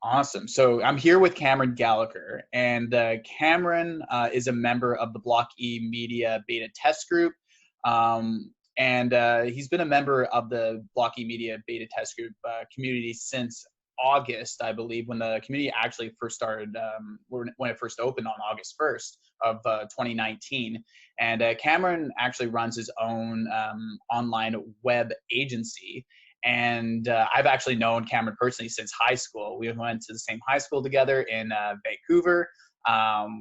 Awesome. So I'm here with Cameron Gallagher, and Cameron is a member of the Block E Media Beta Test Group. And he's been a member of the Block E Media Beta Test Group community since August, I believe, when the community actually first started, when it first opened on August 1st of 2019. And Cameron actually runs his own online web agency. And I've actually known Cameron personally since high school. We went to the same high school together in Vancouver.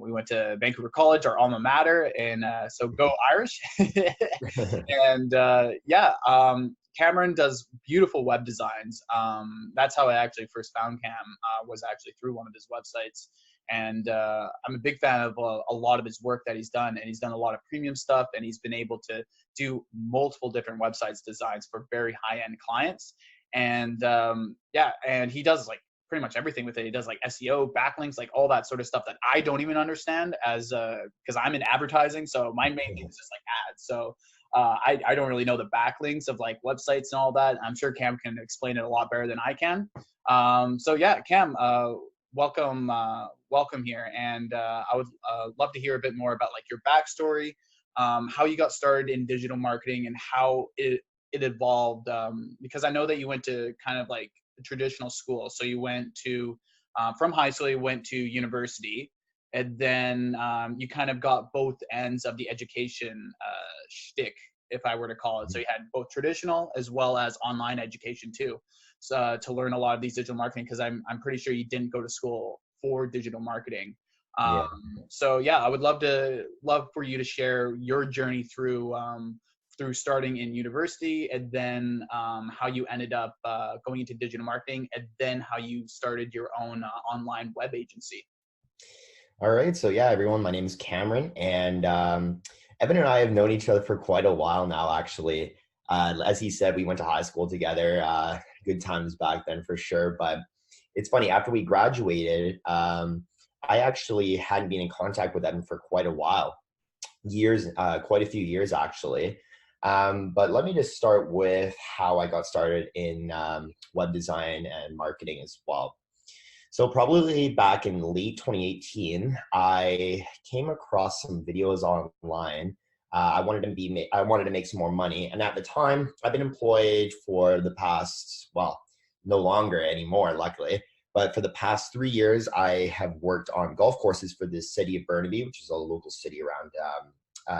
We went to Vancouver College, our alma mater, and so go Irish. And Cameron does beautiful web designs. That's how I actually first found Cam, was actually through one of his websites. And I'm a big fan of a lot of his work that he's done. And he's done a lot of premium stuff, and he's been able to do multiple different websites designs for very high-end clients. And and he does like pretty much everything with it. He does like SEO, backlinks, like all that sort of stuff that I don't even understand as because I'm in advertising. So my main thing is just like ads. So I don't really know the backlinks of like websites and all that. I'm sure Cam can explain it a lot better than I can. Cam, welcome here. And I would love to hear a bit more about like your backstory, how you got started in digital marketing and how it evolved. Because I know that you went to kind of like a traditional school. So you went to, from high school, you went to university, and then you kind of got both ends of the education shtick, if I were to call it. So you had both traditional as well as online education too, so, to learn a lot of these digital marketing, because I'm pretty sure you didn't go to school for digital marketing. Yeah. I would love for you to share your journey through starting in university, and then how you ended up going into digital marketing, and then how you started your own online web agency. All right. So yeah, everyone, my name is Cameron, and Evan and I have known each other for quite a while now, actually. As he said, we went to high school together. Good times back then for sure. But it's funny, after we graduated, I actually hadn't been in contact with Evan for quite a while, quite a few years actually. But let me just start with how I got started in web design and marketing as well. So probably back in late 2018, I came across some videos online. I wanted to make some more money, and at the time, I've been employed for the past, well, no longer anymore, luckily. But for the past 3 years, I have worked on golf courses for the city of Burnaby, which is a local city around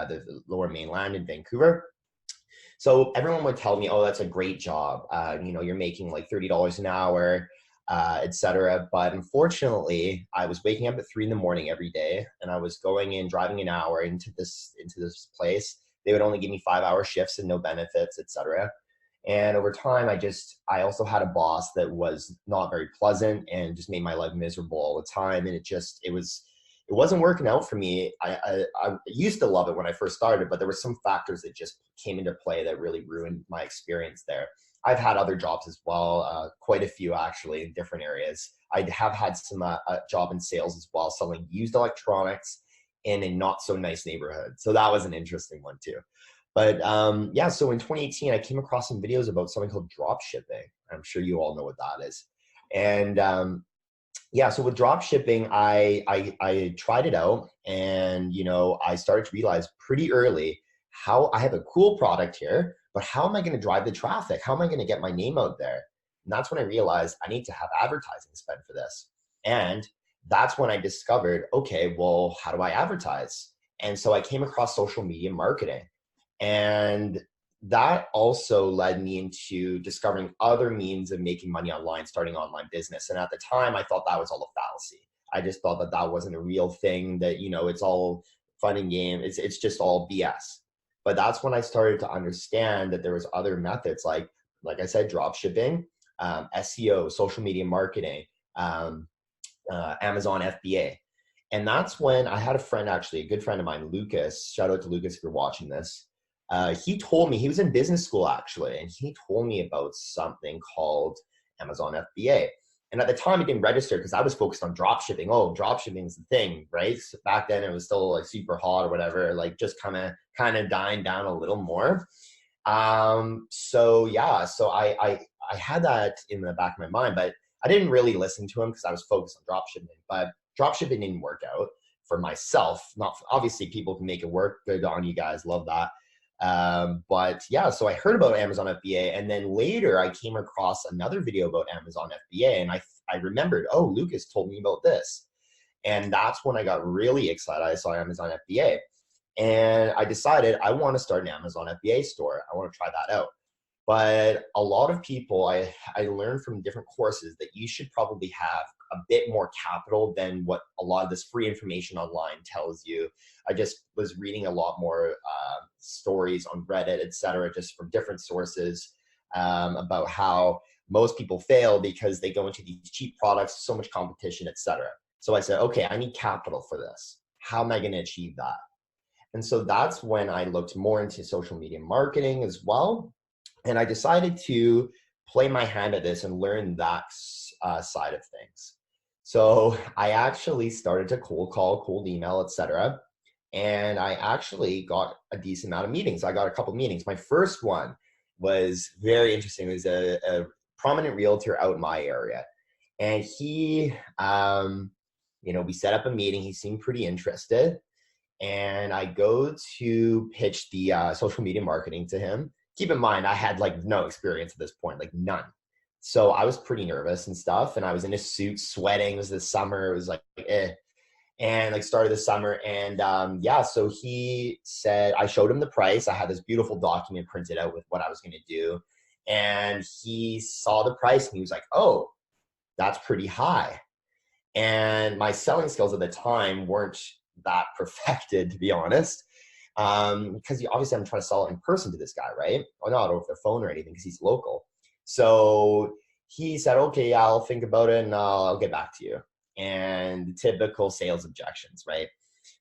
the Lower Mainland in Vancouver. So everyone would tell me, "Oh, that's a great job. You're making like $30 an hour." Etc. But unfortunately, I was waking up at 3 in the morning every day, and I was going in, driving an hour into this place. They would only give me 5-hour shifts and no benefits, etc. And over time, I also had a boss that was not very pleasant and just made my life miserable all the time. And it wasn't working out for me. I used to love it when I first started, but there were some factors that just came into play that really ruined my experience there. I've had other jobs as well, quite a few actually in different areas. I have had some job in sales as well, selling used electronics in a not so nice neighborhood. So that was an interesting one too. But so in 2018, I came across some videos about something called drop shipping. I'm sure you all know what that is. And so with drop shipping, I tried it out, and I started to realize pretty early how I have a cool product here, but how am I going to drive the traffic? How am I going to get my name out there? And that's when I realized I need to have advertising spend for this. And that's when I discovered, okay, well, how do I advertise? And so I came across social media marketing. And that also led me into discovering other means of making money online, starting online business. And at the time, I thought that was all a fallacy. I just thought that wasn't a real thing, that, it's all fun and game. It's just all BS. But that's when I started to understand that there was other methods, like I said, drop shipping, SEO, social media marketing, Amazon FBA. And that's when I had a friend, actually, a good friend of mine, Lucas. Shout out to Lucas if you're watching this. He told me, he was in business school actually, and he told me about something called Amazon FBA. And at the time, it didn't register because I was focused on drop shipping. Oh, drop shipping is the thing, right? So back then, it was still like super hot or whatever, like just kind of dying down a little more. So I had that in the back of my mind, but I didn't really listen to him because I was focused on dropshipping, but dropshipping didn't work out for myself. Not obviously people can make it work. Good on you guys. Love that. But yeah, so I heard about Amazon FBA, and then later I came across another video about Amazon FBA, and I remembered, oh, Lucas told me about this. And that's when I got really excited. I saw Amazon FBA, and I decided I want to start an Amazon FBA store. I want to try that out. But a lot of people, I learned from different courses that you should probably have a bit more capital than what a lot of this free information online tells you. I just was reading a lot more stories on Reddit, etc., just from different sources about how most people fail because they go into these cheap products, so much competition, etc. So I said, okay, I need capital for this. How am I going to achieve that? And so that's when I looked more into social media marketing as well. And I decided to play my hand at this and learn that side of things. So I actually started to cold call, cold email, etc. And I actually got a decent amount of meetings. I got a couple meetings. My first one was very interesting. It was a prominent realtor out in my area. And he, we set up a meeting. He seemed pretty interested. And I go to pitch the social media marketing to him. Keep in mind, I had like no experience at this point, like none. So I was pretty nervous and stuff. And I was in a suit, sweating. It was the summer. It was like, eh. And like started the summer. And so he said, I showed him the price. I had this beautiful document printed out with what I was going to do. And he saw the price and he was like, oh, that's pretty high. And my selling skills at the time weren't that perfected, to be honest. Because obviously I'm trying to sell it in person to this guy, right? Or not over the phone or anything because he's local. So he said, okay, I'll think about it and I'll get back to you. And the typical sales objections, right?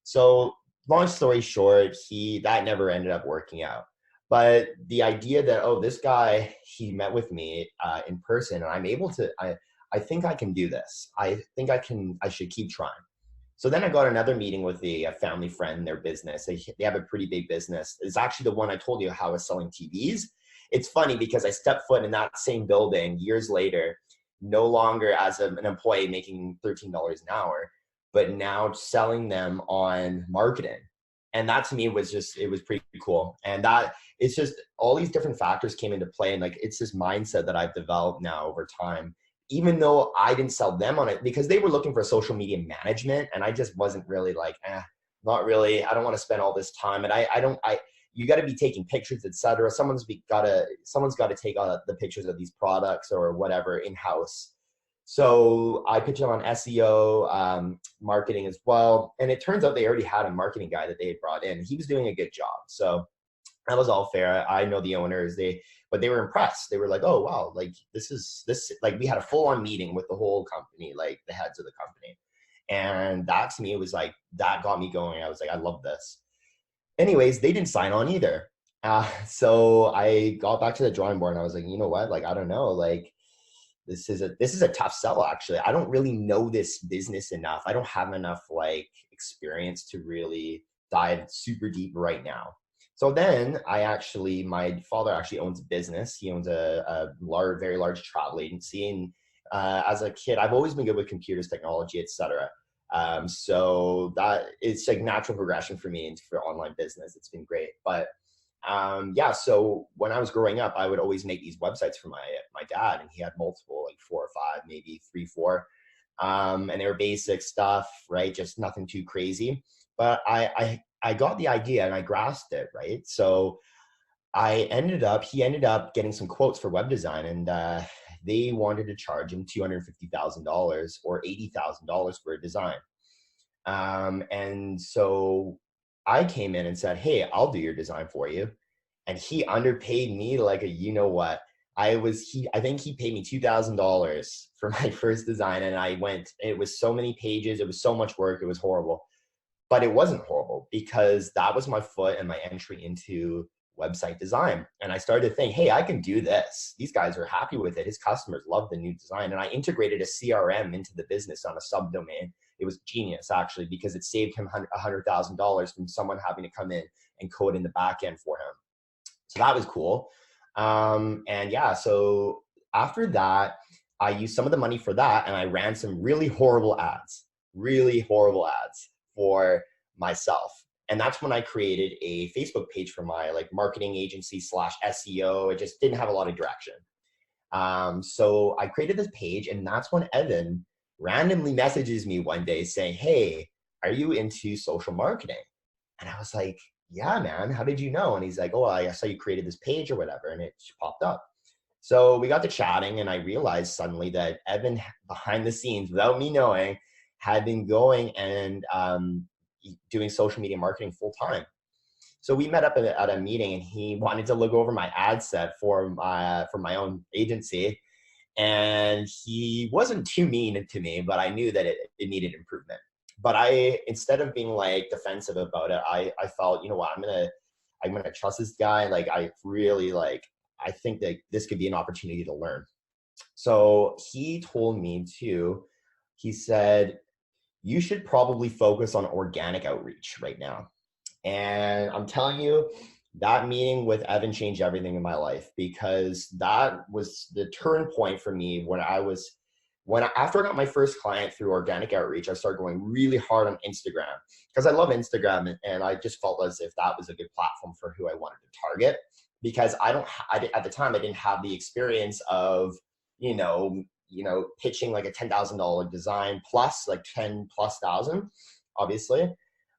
So long story short, that never ended up working out. But the idea that, oh, this guy, he met with me in person and I'm able to, I think I can do this. I think I should keep trying. So then I got another meeting with a family friend, their business. They have a pretty big business. It's actually the one I told you how I was selling TVs. It's funny because I stepped foot in that same building years later, no longer as an employee making $13 an hour, but now selling them on marketing. And that to me was it was pretty cool. And that it's just all these different factors came into play. And like, it's this mindset that I've developed now over time, even though I didn't sell them on it because they were looking for social media management. And I just wasn't really like, not really. I don't want to spend all this time. And you got to be taking pictures, etc. Someone's got to take the pictures of these products or whatever in-house. So I pitched them on SEO, marketing as well. And it turns out they already had a marketing guy that they had brought in. He was doing a good job. So that was all fair. I know the owners, but they were impressed. They were like, oh, wow, like this, like we had a full on meeting with the whole company, like the heads of the company. And that to me, it was like, that got me going. I was like, I love this. Anyways, they didn't sign on either. So I got back to the drawing board and I was like, you know what? Like, I don't know, like, this is a tough sell actually. I don't really know this business enough. I don't have enough like experience to really dive super deep right now. So then my father actually owns a business. He owns a very large travel agency. And as a kid, I've always been good with computers, technology, etc. So that it's like natural progression for me into for online business. It's been great. But so when I was growing up, I would always make these websites for my dad, and he had multiple, like 4 or 5, maybe 3, 4. And they were basic stuff, right? Just nothing too crazy. But I got the idea and I grasped it, right? So he ended up getting some quotes for web design, and they wanted to charge him $250,000 or $80,000 for a design. And so I came in and said, hey, I'll do your design for you. And he underpaid me like you know what. I think he paid me $2,000 for my first design. And it was so many pages. It was so much work. It was horrible. But it wasn't horrible because that was my foot and my entry into website design. And I started to think, hey, I can do this. These guys are happy with it. His customers love the new design. And I integrated a CRM into the business on a subdomain. It was genius actually, because it saved him $100,000 from someone having to come in and code in the back end for him. So that was cool. So after that, I used some of the money for that, and I ran some really horrible ads for myself. And that's when I created a Facebook page for my like marketing agency slash SEO. It just didn't have a lot of direction. So I created this page, and that's when Evan randomly messages me one day saying, "Hey, are you into social marketing?" And I was like, "Yeah, man, how did you know?" And he's like, "Oh, I saw you created this page or whatever," and it popped up. So we got to chatting, and I realized suddenly that Evan, behind the scenes, without me knowing, had been going and doing social media marketing full time. So we met up at a meeting, and he wanted to look over my ad set for my own agency. And he wasn't too mean to me, but I knew that it needed improvement. But instead of being like defensive about it, I felt, you know what, I'm gonna trust this guy. Like I really I think that this could be an opportunity to learn. So he told me he said, you should probably focus on organic outreach right now. And I'm telling you, that meeting with Evan changed everything in my life, because that was the turn point for me after I got my first client through organic outreach. I started going really hard on Instagram because I love Instagram, and I just felt as if that was a good platform for who I wanted to target, because at the time I didn't have the experience of, pitching like a $10,000 design plus like 10 plus thousand, obviously.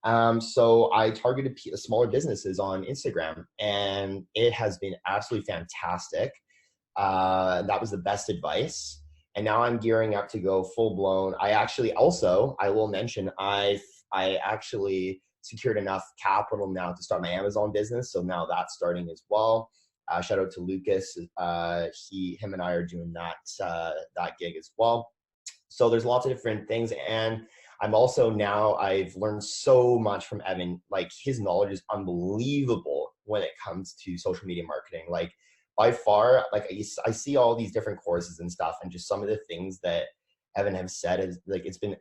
So I targeted smaller businesses on Instagram, and it has been absolutely fantastic. That was the best advice. And now I'm gearing up to go full blown. I will mention, I actually secured enough capital now to start my Amazon business. So now that's starting as well. Shout out to Lucas. Him and I are doing that gig as well. So there's lots of different things. And I've learned so much from Evan. Like his knowledge is unbelievable when it comes to social media marketing. Like by far, like I see all these different courses and stuff, and just some of the things that Evan has said is like, it's been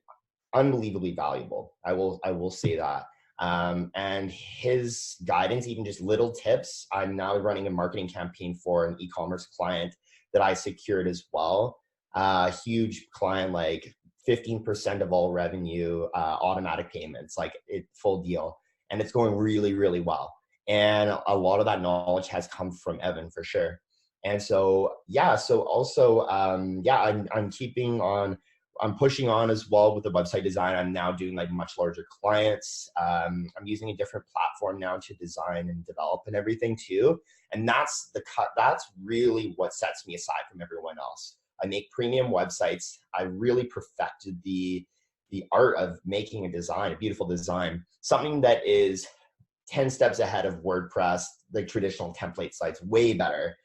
unbelievably valuable. I will say that. And his guidance, even just little tips. I'm now running a marketing campaign for an e-commerce client that I secured as well. Huge client, like 15% of all revenue, automatic payments, like full deal. And it's going really, really well. And a lot of that knowledge has come from Evan for sure. And so, yeah, so also, I'm pushing on as well with the website design. I'm now doing like much larger clients. I'm using a different platform now to design and develop and everything too. And that's really what sets me aside from everyone else. I make premium websites. I really perfected the art of making a beautiful design, something that is 10 steps ahead of WordPress, like traditional template sites, way better.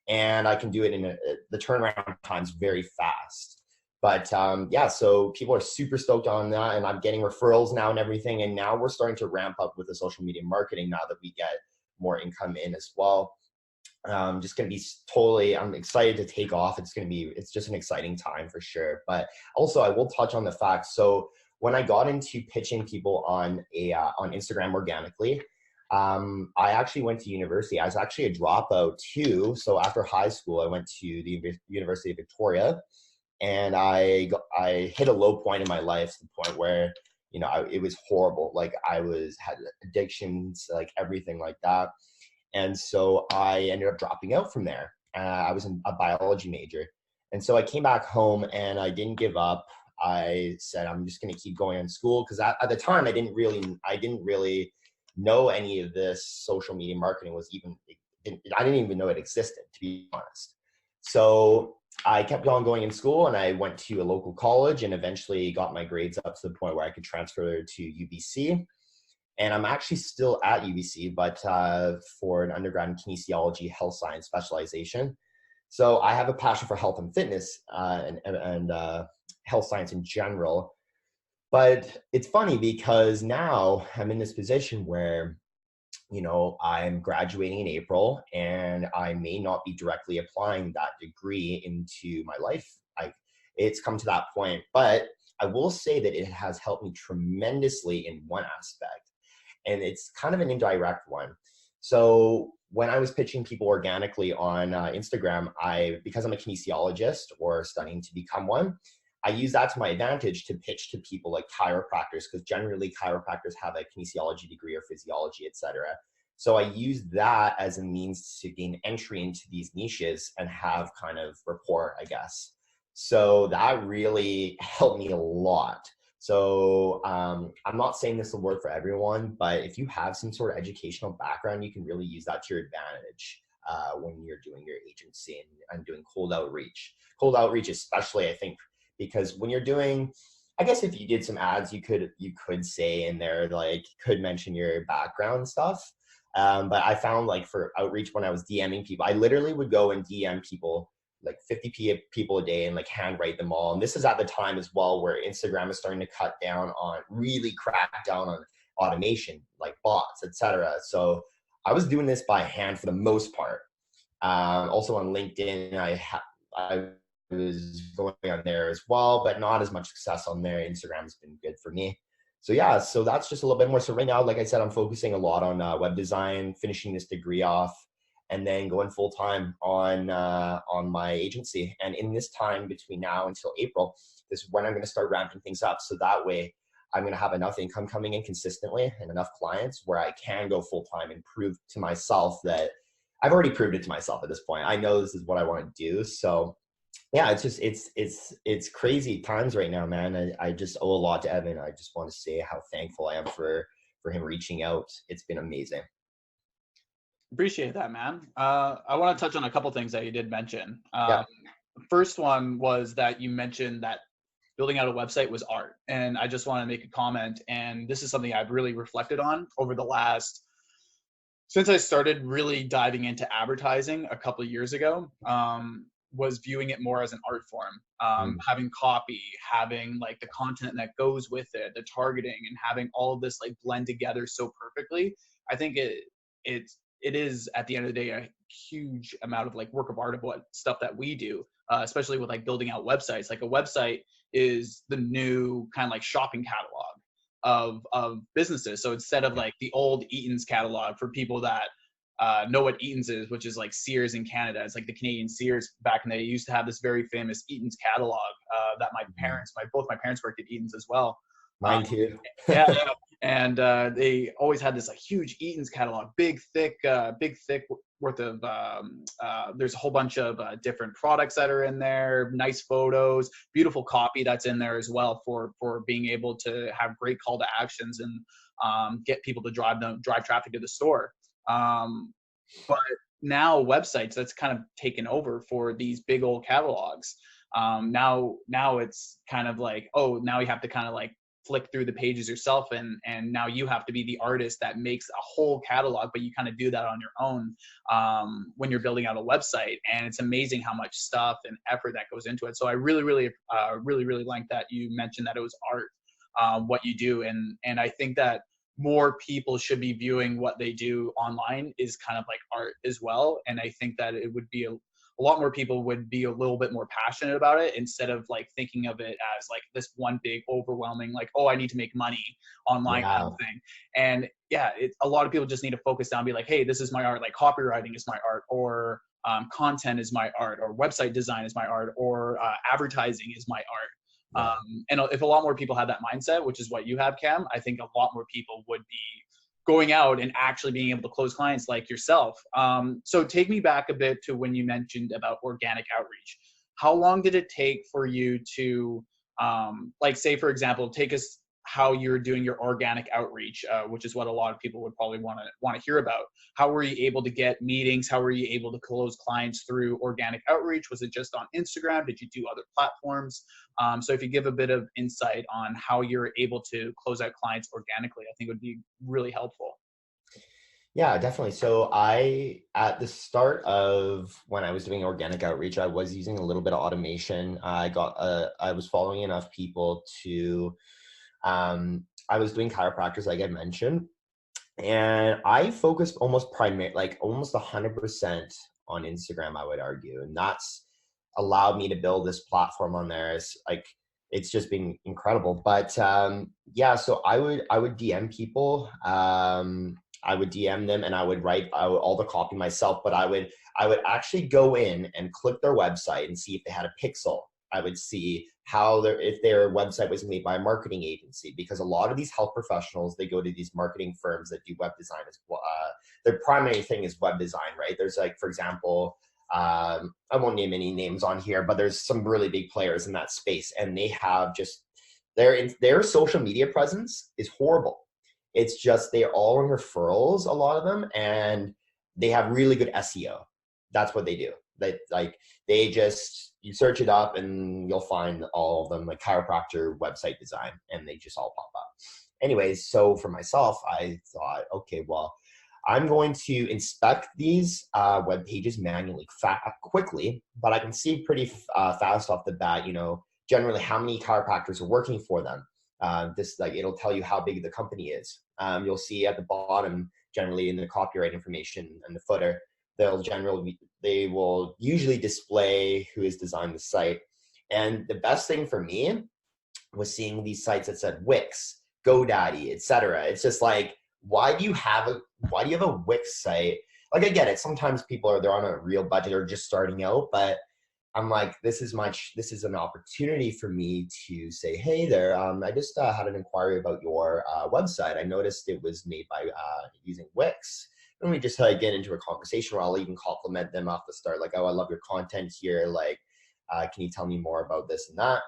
And I can do it the turnaround time's very fast. But so people are super stoked on that, and I'm getting referrals now and everything. And now we're starting to ramp up with the social media marketing now that we get more income in as well. Just going to be I'm excited to take off. It's just an exciting time for sure. But also I will touch on the fact. So when I got into pitching people on Instagram organically, I actually went to university. I was actually a dropout too. So after high school, I went to the University of Victoria, and I hit a low point in my life, to the point where, it was horrible. Like I had addictions, like everything like that. And so I ended up dropping out from there. I was a biology major. And so I came back home, and I didn't give up. I said, I'm just going to keep going in school. Cause at the time I didn't really know any of this social media marketing I didn't even know it existed, to be honest. So I kept on going in school, and I went to a local college, and eventually got my grades up to the point where I could transfer to UBC. And I'm actually still at UBC, but for an undergrad in kinesiology, health science specialization. So I have a passion for health and fitness, and health science in general. But it's funny because now I'm in this position where, I'm graduating in April, and I may not be directly applying that degree into my life. It's come to that point, but I will say that it has helped me tremendously in one aspect, and it's kind of an indirect one. So when I was pitching people organically on Instagram, because I'm a kinesiologist or studying to become one, I use that to my advantage to pitch to people like chiropractors, because generally chiropractors have a kinesiology degree or physiology, etc. So I use that as a means to gain entry into these niches and have kind of rapport, I guess. So that really helped me a lot. So I'm not saying this will work for everyone, but if you have some sort of educational background, you can really use that to your advantage when you're doing your agency and doing cold outreach. Cold outreach, especially, I think, because when you're doing, I guess if you did some ads, you could say in there, like, could mention your background stuff. But I found, like, for outreach, when I was DMing people, I literally would go and DM people, like 50 people a day, and like handwrite them all. And this is at the time as well where Instagram is starting to cut down on, really crack down on automation, like bots, etc. So I was doing this by hand for the most part. Also on LinkedIn, I was going on there as well, but not as much success on there. Instagram has been good for me. So yeah, so that's just a little bit more. So right now, like I said, I'm focusing a lot on web design, finishing this degree off, and then going full time on my agency. And in this time between now until April, this is when I'm going to start ramping things up. So that way, I'm going to have enough income coming in consistently and enough clients where I can go full time and prove to myself that I've already proved it to myself at this point. I know this is what I want to do. So yeah, it's just it's crazy times right now, man. I just owe a lot to Evan. I just want to say how thankful I am for him reaching out. It's been amazing. Appreciate that, man. I want to touch on a couple things that you did mention. Yeah. First one was that you mentioned that building out a website was art. And I just want to make a comment. And this is something I've really reflected on over the last, since I started really diving into advertising a couple of years ago, was viewing it more as an art form, having copy, having like the content that goes with it, the targeting, and having all of this like blend together so perfectly. I think it is at the end of the day a huge amount of like work of art of what stuff that we do, especially with like building out websites. Like a website is the new kind of like shopping catalog of businesses. So instead of like the old Eaton's catalog, for people that know what Eaton's is, which is like Sears in Canada, it's like the Canadian Sears back in the day, used to have this very famous Eaton's catalog that both my parents worked at Eaton's as well. Mine too. Yeah. And they always had this like huge Eaton's catalog, big thick worth of. There's a whole bunch of different products that are in there, nice photos, beautiful copy that's in there as well for being able to have great call to actions and get people to drive traffic to the store. But now websites, that's kind of taken over for these big old catalogs. Now it's kind of like, oh, now you have to kind of like flick through the pages yourself, and now you have to be the artist that makes a whole catalog, but you kind of do that on your own when you're building out a website. And it's amazing how much stuff and effort that goes into it. So I really like that you mentioned that it was art, what you do. And I think that more people should be viewing what they do online is kind of like art as well. And I think that it would be a lot more people would be a little bit more passionate about it, instead of like thinking of it as like this one big overwhelming, like, oh, I need to make money online kind of thing. And yeah, a lot of people just need to focus down and be like, hey, this is my art. Like copywriting is my art, or content is my art, or website design is my art, or advertising is my art. And if a lot more people have that mindset, which is what you have, Cam, I think a lot more people would be going out and actually being able to close clients like yourself. So take me back a bit to when you mentioned about organic outreach. How long did it take for you to, like, say, for example, take us how you're doing your organic outreach, which is what a lot of people would probably want to hear about. How were you able to get meetings? How were you able to close clients through organic outreach? Was it just on Instagram? Did you do other platforms? So if you give a bit of insight on how you're able to close out clients organically, I think it would be really helpful. Yeah, definitely. So at the start of when I was doing organic outreach, I was using a little bit of automation. I was following enough people to, I was doing chiropractors, like I mentioned, and I focused almost 100% on Instagram, I would argue. And that's allowed me to build this platform on there. It's just been incredible. But yeah, so I would DM people. I would DM them and I would write all the copy myself, but I would actually go in and click their website and see if they had a pixel. I would see if their website was made by a marketing agency, because a lot of these health professionals, they go to these marketing firms that do web design as well. Their primary thing is web design, right? There's like, for example, I won't name any names on here, but there's some really big players in that space, and they have just their social media presence is horrible. It's just they're all in referrals, a lot of them, and they have really good SEO. That's what they do. They just, you search it up and you'll find all of them, like chiropractor website design, and they just all pop up. Anyways, so for myself, I thought, okay, well, I'm going to inspect these web pages manually quickly, but I can see pretty fast off the bat, generally how many chiropractors are working for them. It'll tell you how big the company is. You'll see at the bottom, generally in the copyright information and the footer, they will usually display who has designed the site. And the best thing for me was seeing these sites that said Wix, GoDaddy, etc. It's just like, why do you have a Wix site? Like, I get it. Sometimes they're on a real budget or just starting out, but I'm like, this is an opportunity for me to say, hey there, I just had an inquiry about your website. I noticed it was made by using Wix. And we just get into a conversation where I'll even compliment them off the start, like, oh, I love your content here. Like, can you tell me more about this and that?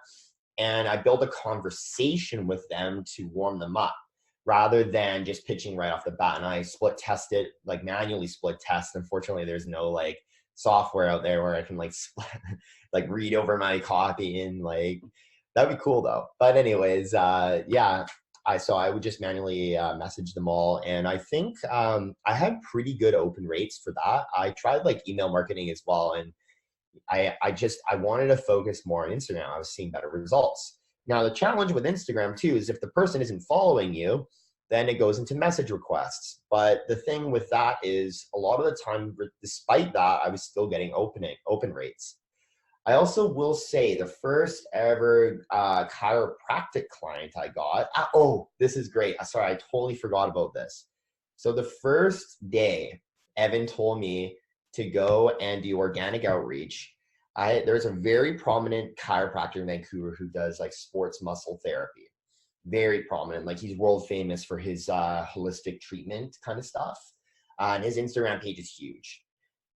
And I build a conversation with them to warm them up, rather than just pitching right off the bat. And I split test it, like manually split test. Unfortunately, there's no like software out there where I can like like read over my copy, and like that'd be cool though. But anyways, yeah. So I would just manually message them all, and I think I had pretty good open rates for that. I tried like email marketing as well, and I wanted to focus more on Instagram. I was seeing better results. Now the challenge with Instagram too is if the person isn't following you, then it goes into message requests. But the thing with that is a lot of the time, despite that, I was still getting open rates. I also will say the first ever chiropractic client I got. Oh, this is great. Sorry, I totally forgot about this. So the first day, Evan told me to go and do organic outreach. There's a very prominent chiropractor in Vancouver who does like sports muscle therapy. Very prominent. Like, he's world famous for his holistic treatment kind of stuff. And his Instagram page is huge.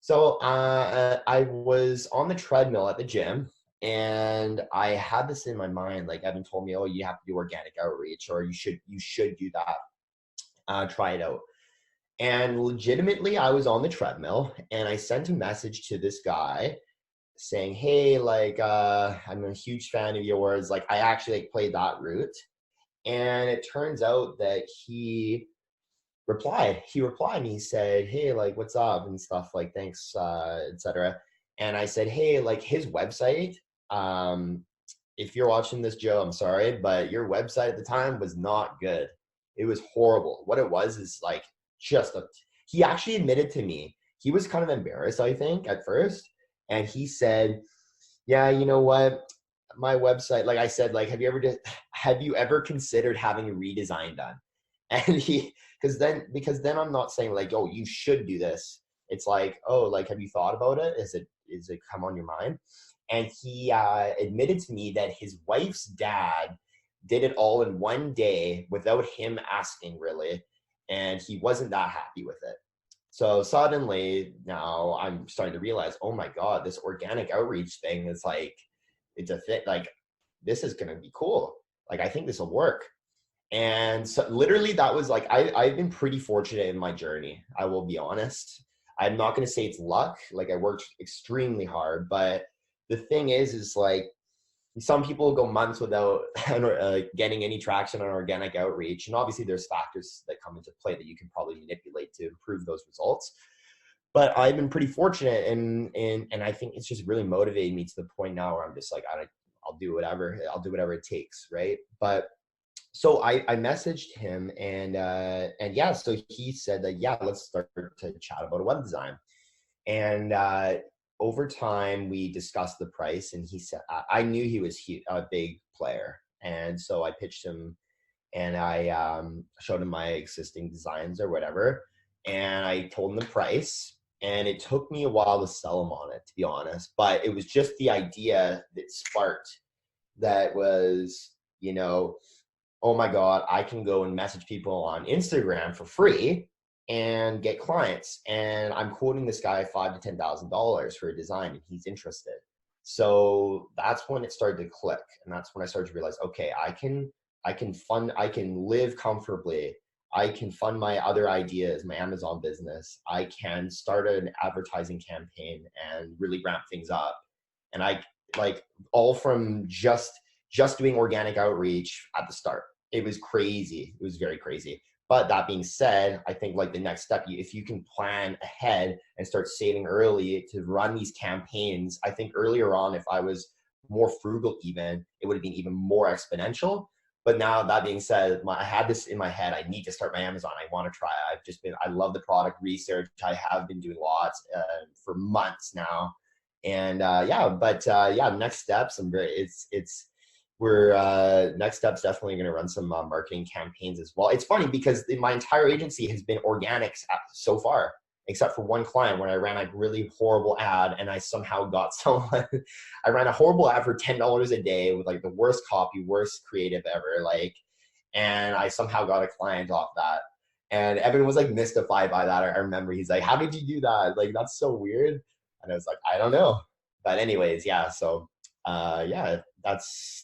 So I was on the treadmill at the gym, and I had this in my mind. Like, Evan told me, oh, you have to do organic outreach, or you should do that. Try it out. And legitimately, I was on the treadmill, and I sent a message to this guy saying, hey, like, I'm a huge fan of yours. Like, I actually like played that route. And it turns out that he replied and he said, hey, like, what's up and stuff, like, thanks, etc. And I said, hey, like, his website, if you're watching this, Joe, I'm sorry, but your website at the time was not good. It was horrible. What it was is like he actually admitted to me, he was kind of embarrassed, I think, at first. And he said, yeah, you know what? My website, like I said, like, have you ever considered having a redesign done? And because then I'm not saying like, oh, you should do this. It's like, oh, like, have you thought about it? Is it come on your mind? And he admitted to me that his wife's dad did it all in one day without him asking, really. And he wasn't that happy with it. So suddenly now I'm starting to realize, oh my God, this organic outreach thing is like, it's a fit. Like, this is going to be cool. Like, I think this will work. And so literally that was like, I've been pretty fortunate in my journey. I will be honest. I'm not going to say it's luck. Like, I worked extremely hard, but the thing is like, some people go months without getting any traction on organic outreach. And obviously there's factors that come into play that you can probably manipulate to improve those results. But I've been pretty fortunate, and I think it's just really motivated me to the point now where I'm just like, I'll do whatever it takes. Right. But so I messaged him, and yeah, so he said that, yeah, let's start to chat about a web design. And over time, we discussed the price, and he said, I knew he was a big player. And so I pitched him, and I showed him my existing designs or whatever, and I told him the price. And it took me a while to sell him on it, to be honest. But it was just the idea that sparked that was, oh my God, I can go and message people on Instagram for free and get clients. And I'm quoting this guy $5,000 to $10,000 for a design, and he's interested. So that's when it started to click, and that's when I started to realize, okay, I can live comfortably. I can fund my other ideas, my Amazon business. I can start an advertising campaign and really ramp things up. And I like all from just doing organic outreach at the start. It was crazy. It was very crazy. But that being said, I think like the next step, if you can plan ahead and start saving early to run these campaigns, I think earlier on, if I was more frugal even, it would have been even more exponential. But now that being said, I had this in my head. I need to start my Amazon. I want to try it. I love the product research. I have been doing lots for months now. And next steps. Next steps definitely going to run some marketing campaigns as well. It's funny because my entire agency has been organics so far, except for one client when I ran a really horrible ad and I somehow got someone. I ran a horrible ad for $10 a day with like the worst copy, worst creative ever, and I somehow got a client off that. And Evan was like mystified by that. I remember he's like, "How did you do that? Like, that's so weird." And I was like, "I don't know." But anyways, yeah. So that's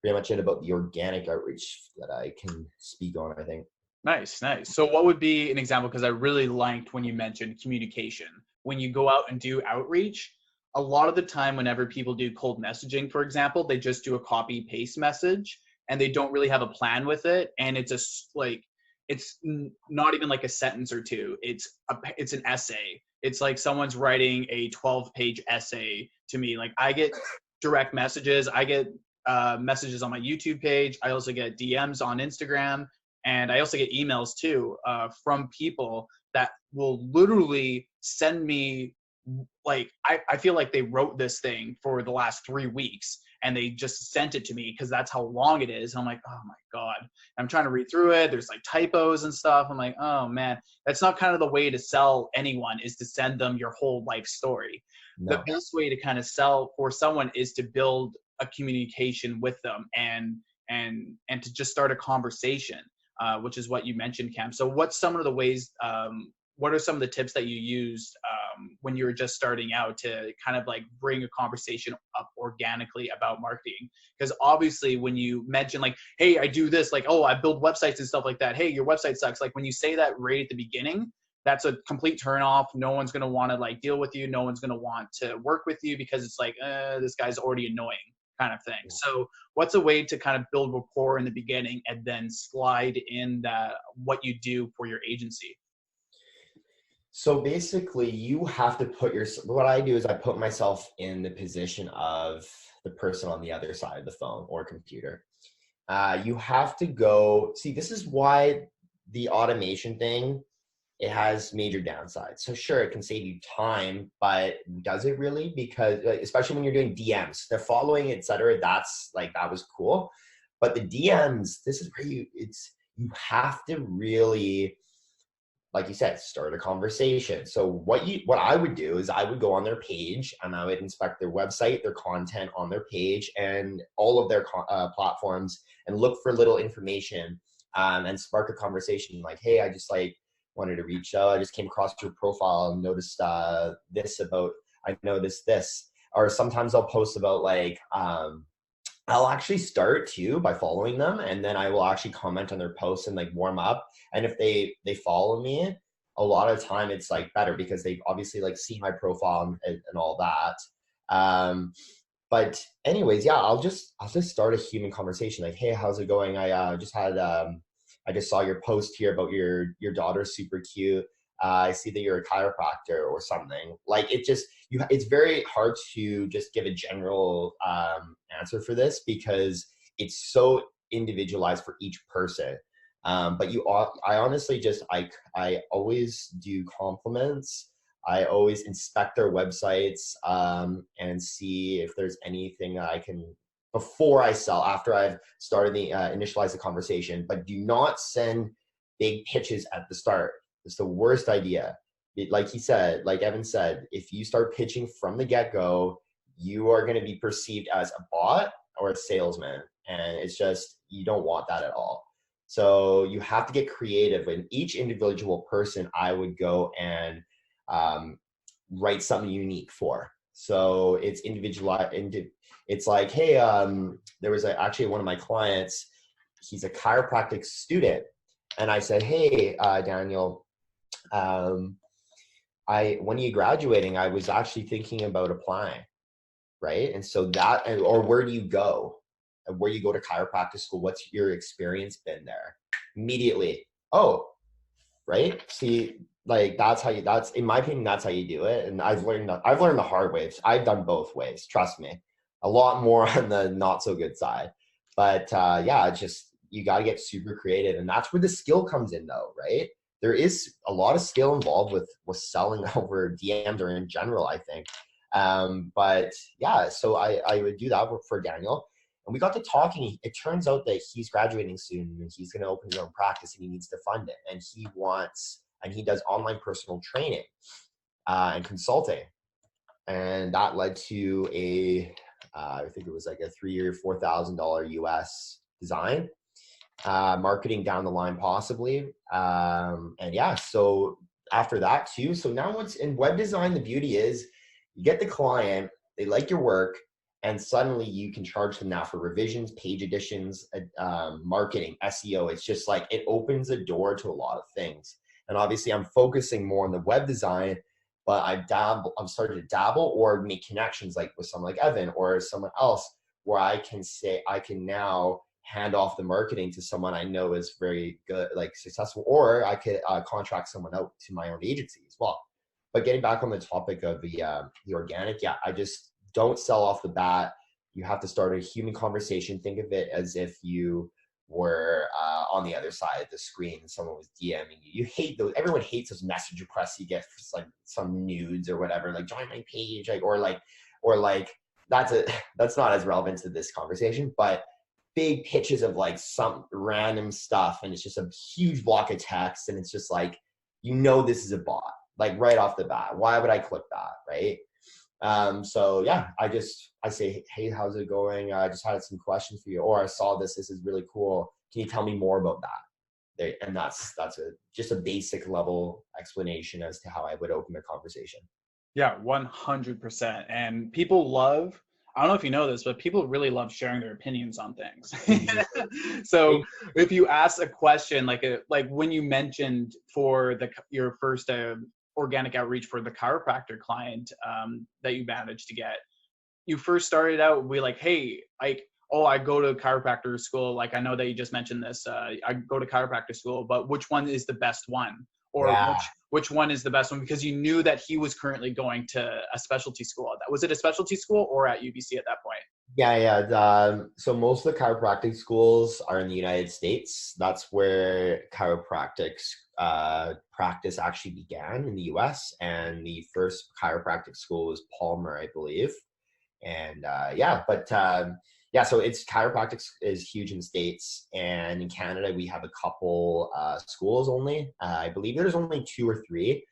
pretty much it about the organic outreach that I can speak on, I think. Nice, nice. So what would be an example? Because I really liked when you mentioned communication. When you go out and do outreach, a lot of the time, whenever people do cold messaging, for example, they just do a copy paste message and they don't really have a plan with it. And it's not even like a sentence or two. It's an essay. It's like someone's writing a 12-page essay to me. Like I get direct messages. I get messages on my YouTube page. I also get DMs on Instagram. And I also get emails too from people that will literally send me, like, I feel like they wrote this thing for the last 3 weeks and they just sent it to me because that's how long it is. And I'm like, oh my God. I'm trying to read through it. There's like typos and stuff. I'm like, oh man, that's not kind of the way to sell anyone, is to send them your whole life story. No. The best way to kind of sell for someone is to build a communication with them and to just start a conversation. Which is what you mentioned, Cam. So what's some of the ways, what are some of the tips that you used when you were just starting out to kind of like bring a conversation up organically about marketing? Because obviously when you mention like, hey, I do this, like, oh, I build websites and stuff like that. Hey, your website sucks. Like when you say that right at the beginning, that's a complete turn off. No one's going to want to like deal with you. No one's going to want to work with you because it's like, this guy's already annoying kind of thing. So what's a way to kind of build rapport in the beginning and then slide in what you do for your agency? So basically you have to what I do is I put myself in the position of the person on the other side of the phone or computer. You have to go, see, this is why the automation thing, it has major downsides. So sure, it can save you time, but does it really? Because especially when you're doing DMs, they're following, etc. That's like, that was cool. But the DMs, this is where you have to really, like you said, start a conversation. So what I would do is I would go on their page and I would inspect their website, their content on their page, and all of their platforms, and look for little information and spark a conversation. Like, hey, I just like wanted to reach out. I just came across your profile and noticed I noticed this. Or sometimes I'll post about like, I'll actually start too by following them, and then I will actually comment on their posts and like warm up. And if they follow me, a lot of time it's like better because they've obviously like seen my profile and all that. But anyways, yeah, I'll just start a human conversation. Like, hey, how's it going? I just saw your post here about your daughter's super cute. I see that you're a chiropractor or something. Like it's very hard to just give a general answer for this because it's so individualized for each person. But I honestly I always do compliments. I always inspect their websites and see if there's anything I can before I sell, after I've started the initialize the conversation, but do not send big pitches at the start. It's the worst idea. Like he said, like Evan said, if you start pitching from the get-go, you are going to be perceived as a bot or a salesman. And it's just, you don't want that at all. So you have to get creative. And each individual person, I would go and write something unique for. So it's individualized. It's like, hey, there was actually one of my clients, he's a chiropractic student. And I said, hey, Daniel, when are you graduating? I was actually thinking about applying, right? And so that, or where do you go? Where you go to chiropractic school? What's your experience been there? Immediately, oh, right? See, like that's in my opinion, that's how you do it. And I've learned the hard ways. I've done both ways, trust me. A lot more on the not so good side. But yeah, just you got to get super creative, and that's where the skill comes in, though, right? There is a lot of skill involved with selling over DMs or in general, I think. But yeah, so I would do that for Daniel. And we got to talking. It turns out that he's graduating soon and he's going to open his own practice and he needs to fund it. And he does online personal training and consulting. And that led to I think it was like a 3-year, $4,000 US design, marketing down the line possibly. And yeah, so after that too. So now what's in web design, the beauty is you get the client, they like your work, and suddenly you can charge them now for revisions, page additions, marketing, SEO. It's just like, it opens a door to a lot of things. And obviously I'm focusing more on the web design, but I'm starting to dabble or make connections like with someone like Evan or someone else where I can now hand off the marketing to someone I know is very good, like successful, or I could contract someone out to my own agency as well. But getting back on the topic of the organic, yeah, I just don't sell off the bat. You have to start a human conversation. Think of it as if you were on the other side of the screen and someone was DMing you. You hate those. Everyone hates those message requests you get for like some nudes or whatever, like join my page, like or like that's not as relevant to this conversation, but big pitches of like some random stuff and it's just a huge block of text and it's just like, this is a bot, like right off the bat. Why would I click that, right? So yeah, I say, hey, how's it going? I just had some questions for you, or I saw this is really cool. Can you tell me more about that? And that's just a basic level explanation as to how I would open the conversation. Yeah, 100%. And people love, I don't know if you know this, but people really love sharing their opinions on things. So if you ask a question, like when you mentioned for your first organic outreach for the chiropractor client that you managed to get, you first started out, we like, hey, oh, I go to chiropractor school. Like, I know that you just mentioned this. I go to chiropractor school, but which one is the best one? Or yeah. which one is the best one? Because you knew that he was currently going to a specialty school. Was it a specialty school or at UBC at that point? Yeah. So most of the chiropractic schools are in the United States. That's where chiropractic practice actually began in the US. And the first chiropractic school was Palmer, I believe. And so it's chiropractic is huge in the States, and in Canada we have a couple schools only. I believe there's only 2 or 3,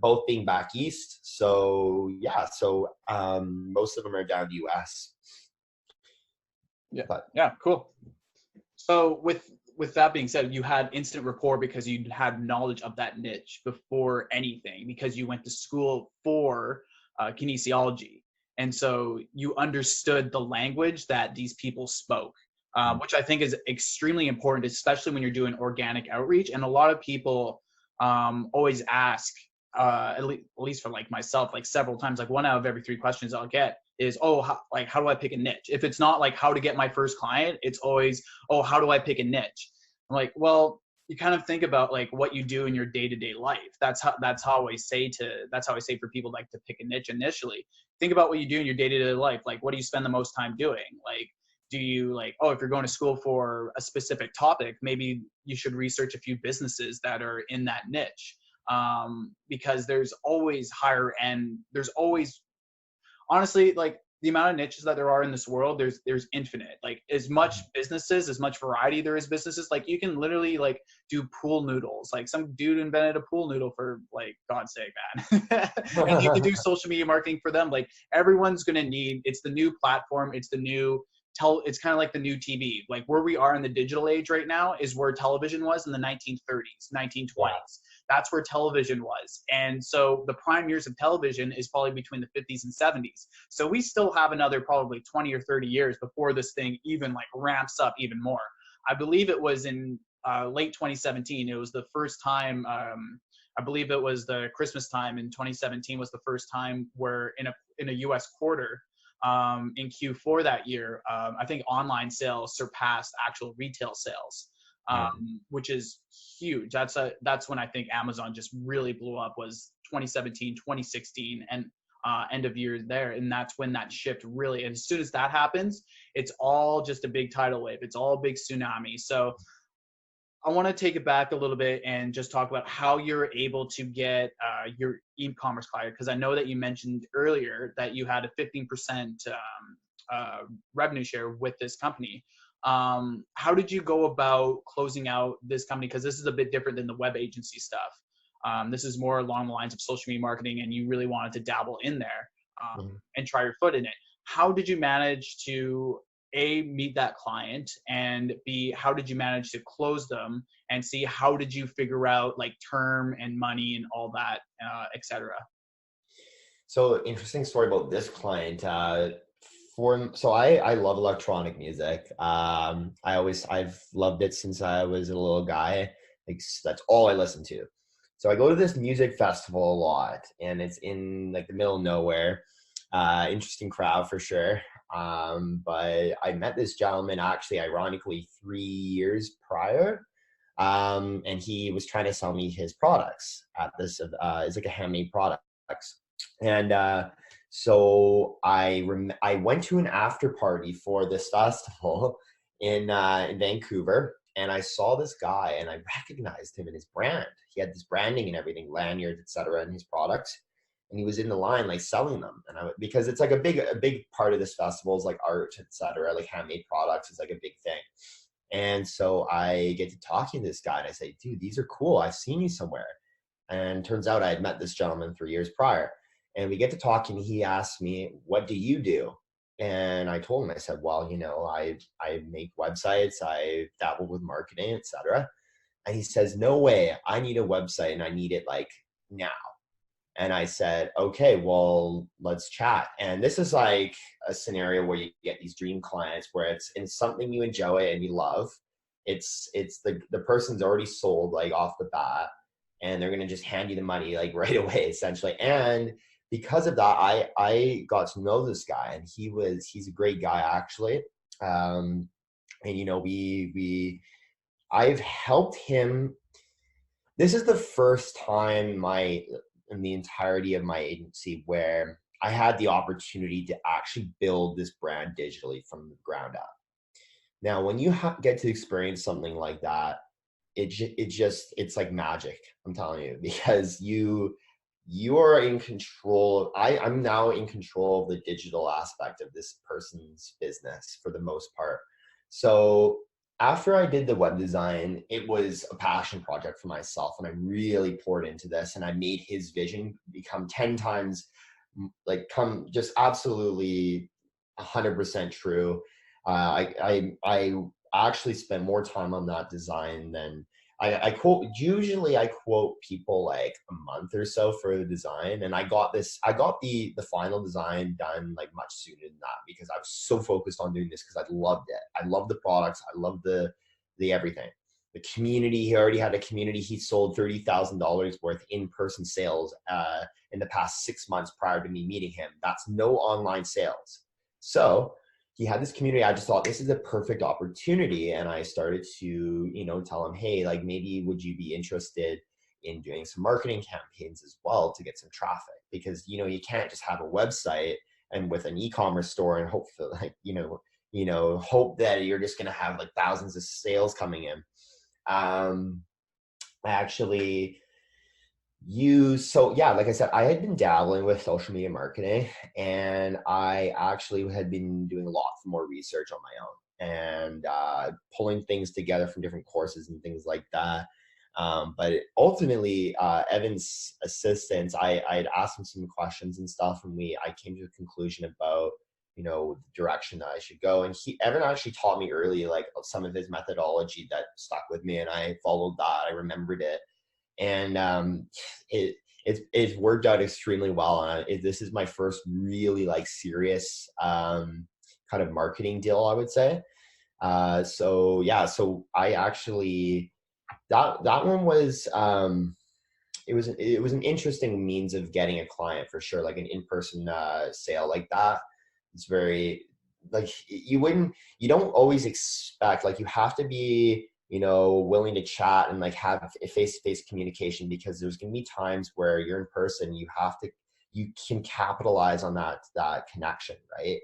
both being back east. So yeah, most of them are down the US. Yeah, cool. So with that being said, you had instant rapport because you had knowledge of that niche before anything, because you went to school for kinesiology. And so you understood the language that these people spoke, which I think is extremely important, especially when you're doing organic outreach. And a lot of people always ask, at least for like myself, like several times, like 1 out of every 3 questions I'll get is, oh, how do I pick a niche? If it's not like how to get my first client, it's always, oh, how do I pick a niche? I'm like, well, you kind of think about like what you do in your day-to-day life. That's how I say for people like to pick a niche initially. Think about what you do in your day-to-day life. Like, what do you spend the most time doing? Like, do you like, oh, if you're going to school for a specific topic, maybe you should research a few businesses that are in that niche. Because there's always higher end, there's always, honestly, like the amount of niches that there are in this world, there's infinite. Like as much businesses, as much variety there is businesses, like you can literally like do pool noodles. Like some dude invented a pool noodle for like God's sake, man. And you can do social media marketing for them. Like everyone's gonna need, it's the new platform, it's the new it's kind of like the new TV. Like where we are in the digital age right now is where television was in the 1930s, 1920s. Yeah. That's where television was. And so the prime years of television is probably between the 50s and 70s. So we still have another probably 20 or 30 years before this thing even like ramps up even more. I believe it was in late 2017. It was the first time, I believe it was the Christmas time in 2017 was the first time where in a US quarter, in Q4 that year, I think online sales surpassed actual retail sales, which is huge. That's when I think Amazon just really blew up, was 2017, 2016, and end of year there. And that's when that shift really, and as soon as that happens, it's all just a big tidal wave. It's all a big tsunami. So I want to take it back a little bit and just talk about how you're able to get your e-commerce client, because I know that you mentioned earlier that you had a 15% revenue share with this company. How did you go about closing out this company? Because this is a bit different than the web agency stuff. This is more along the lines of social media marketing, and you really wanted to dabble in there and try your foot in it. How did you manage to A, meet that client, and B, how did you manage to close them, and C, how did you figure out like term and money and all that, etc.? So interesting story about this client. I love electronic music. I've loved it since I was a little guy. Like that's all I listen to. So I go to this music festival a lot, and it's in like the middle of nowhere. Interesting crowd for sure. But I met this gentleman actually, ironically, 3 years prior. And he was trying to sell me his products at this, it's like a handmade products. And so I went to an after party for this festival in Vancouver, and I saw this guy, and I recognized him in his brand. He had this branding and everything, lanyards, etc., in his products, and he was in the line like selling them. And because it's like a big part of this festival is like art, etc., like handmade products is like a big thing. And so I get to talking to this guy, and I say, dude, these are cool. I've seen you somewhere. And turns out I had met this gentleman 3 years prior. And we get to talking. He asked me, what do you do? And I told him, I said, well, I make websites, I dabble with marketing, etc. And he says, no way, I need a website, and I need it like now. And I said, okay, well, let's chat. And this is like a scenario where you get these dream clients where it's something you enjoy and you love. It's the person's already sold like off the bat, and they're gonna just hand you the money like right away, essentially. And because of that, I got to know this guy, and he's a great guy actually. And I've helped him. This is the first time in the entirety of my agency where I had the opportunity to actually build this brand digitally from the ground up. Now, when you get to experience something like that, it's like magic. I'm telling you, because you are in control. I'm now in control of the digital aspect of this person's business for the most part. So after I did the web design, it was a passion project for myself, and I really poured into this, and I made his vision become 10 times, like, come just absolutely 100% true. I actually spent more time on that design than usually I quote people like a month or so for the design. And I got the final design done like much sooner than that, because I was so focused on doing this because I loved it. I loved the products. I loved the everything. The community, he already had a community. He sold $30,000 worth in-person sales in the past 6 months prior to me meeting him. That's no online sales. So he had this community. I just thought this is a perfect opportunity. And I started to, tell him, hey, like maybe would you be interested in doing some marketing campaigns as well to get some traffic? Because, you can't just have a website and with an e-commerce store and hope for like, hope that you're just going to have like thousands of sales coming in. I actually So yeah, like I said, I had been dabbling with social media marketing, and I actually had been doing lots more research on my own and pulling things together from different courses and things like that. But ultimately, Evan's assistance, I had asked him some questions and stuff, and I came to a conclusion about the direction that I should go. And Evan actually taught me early like some of his methodology that stuck with me, and I followed that. I remembered it, and it it's worked out extremely well. And this is my first really like serious kind of marketing deal, I would say. So yeah, so I actually that one was it was an interesting means of getting a client for sure, like an in-person sale like that. It's very like you don't always expect, like you have to be willing to chat and like have a face-to-face communication, because there's going to be times where you're in person, you can capitalize on that connection, right?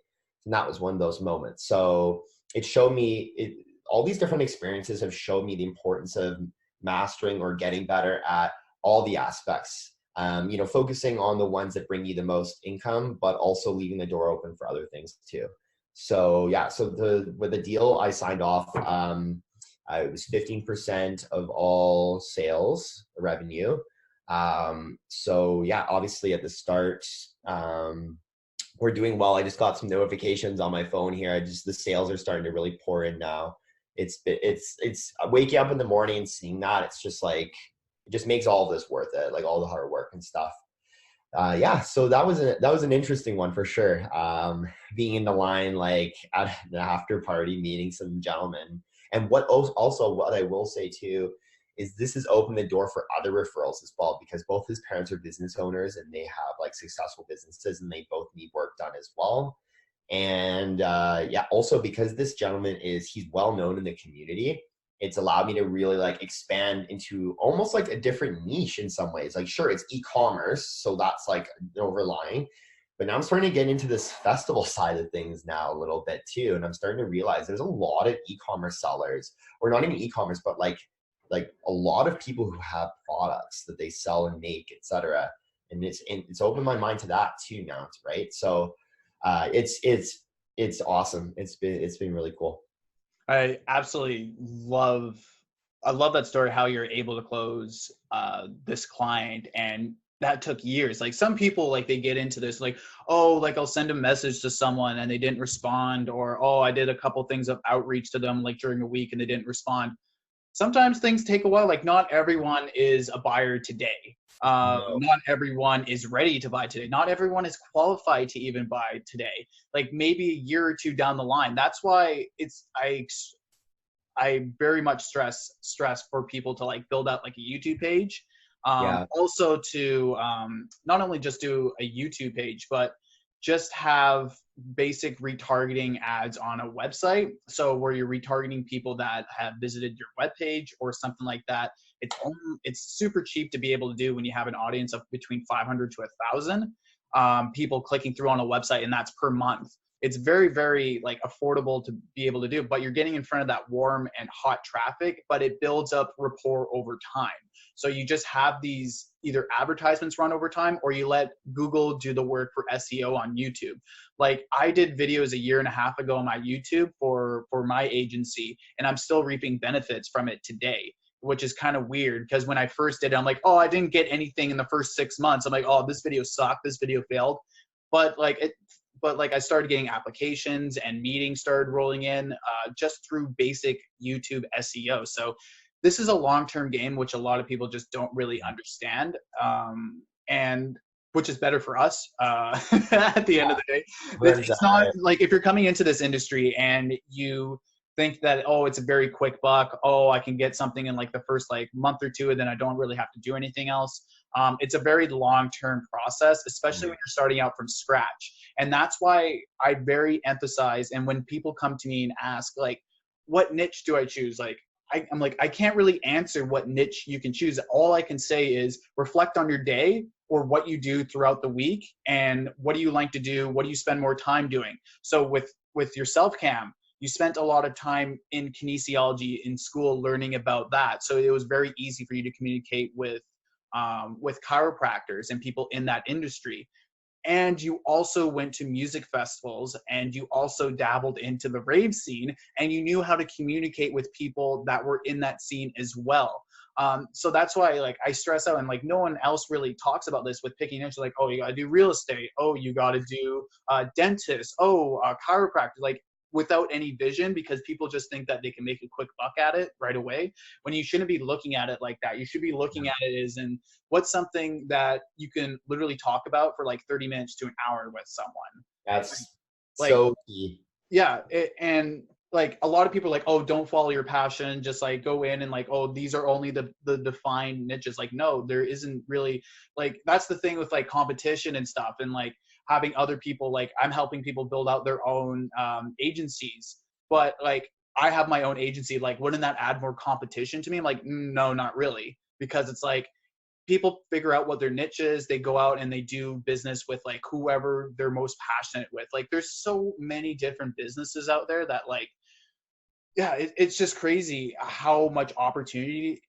And that was one of those moments. So it showed me all these different experiences have showed me the importance of mastering or getting better at all the aspects, focusing on the ones that bring you the most income, but also leaving the door open for other things too. So yeah, so with the deal I signed off, it was 15% of all sales revenue. So yeah, obviously at the start, we're doing well. I just got some notifications on my phone here. The sales are starting to really pour in now. It's waking up in the morning and seeing that. It's just like, it just makes all of this worth it, like all the hard work and stuff. Yeah, so that was an interesting one for sure. Being in the line, like at the after party, meeting some gentlemen, and what I will say too is this has opened the door for other referrals as well, because both his parents are business owners and they have like successful businesses, and they both need work done as well. And yeah, also because this gentleman he's well known in the community, it's allowed me to really like expand into almost like a different niche in some ways. Like, sure, it's e-commerce, so that's like overlying, but now I'm starting to get into this festival side of things now a little bit too. And I'm starting to realize there's a lot of e-commerce sellers, or not even e-commerce, but like a lot of people who have products that they sell and make, etc. And it's opened my mind to that too now, right? So it's awesome. It's been really cool. I absolutely I love that story, how you're able to close this client, and that took years. Like some people, like they get into this like, oh, like I'll send a message to someone and they didn't respond, or oh, I did a couple things of outreach to them like during a week and they didn't respond. Sometimes things take a while. Like not everyone is a buyer today. No. Not everyone is ready to buy today. Not everyone is qualified to even buy today. Like maybe a year or two down the line. That's why I very much stress for people to like build out like a YouTube page. Yeah. Also to not only just do a YouTube page, but just have basic retargeting ads on a website. So where you're retargeting people that have visited your webpage or something like that. It's super cheap to be able to do when you have an audience of between 500 to 1,000 people clicking through on a website, and that's per month. It's very, very like affordable to be able to do, but you're getting in front of that warm and hot traffic, but it builds up rapport over time. So you just have these either advertisements run over time, or you let Google do the work for SEO on YouTube. Like I did videos a year and a half ago on my YouTube for my agency, and I'm still reaping benefits from it today, which is kind of weird because when I first did it, I'm like, oh, I didn't get anything in the first 6 months. I'm like, oh, this video sucked. This video failed. But I started getting applications and meetings started rolling in just through basic YouTube SEO. So this is a long-term game, which a lot of people just don't really understand, and which is better for us at the end of the day. It's not like if you're coming into this industry and you think that, oh, it's a very quick buck. Oh, I can get something in like the first like month or two, and then I don't really have to do anything else. It's a very long-term process, especially when you're starting out from scratch. And that's why I very emphasize, and when people come to me and ask like, what niche do I choose? Like, I'm like, I can't really answer what niche you can choose. All I can say is reflect on your day or what you do throughout the week, and what do you like to do? What do you spend more time doing? So with yourself, Cam, you spent a lot of time in kinesiology in school learning about that. So it was very easy for you to communicate with with chiropractors and people in that industry. And you also went to music festivals, and you also dabbled into the rave scene, and you knew how to communicate with people that were in that scene as well. So that's why, like, I stress out, and like no one else really talks about this with picking niches. Like, oh, you got to do real estate. Oh, you got to do dentist. Oh, chiropractor. Like, without any vision, because people just think that they can make a quick buck at it right away, when you shouldn't be looking at it like that. You should be looking at it as in, what's something that you can literally talk about for like 30 minutes to an hour with someone. That's Like, so key. yeah, and like a lot of people are like, oh, don't follow your passion, just like go in and like, oh, these are only the defined niches. Like, no, there isn't really. Like, that's the thing with like competition and stuff, and like having other people, like I'm helping people build out their own agencies, but like I have my own agency. Like, wouldn't that add more competition to me? I'm like, no, not really, because it's like people figure out what their niche is, they go out and they do business with like whoever they're most passionate with. Like, there's so many different businesses out there that, like, yeah, it's just crazy how much opportunity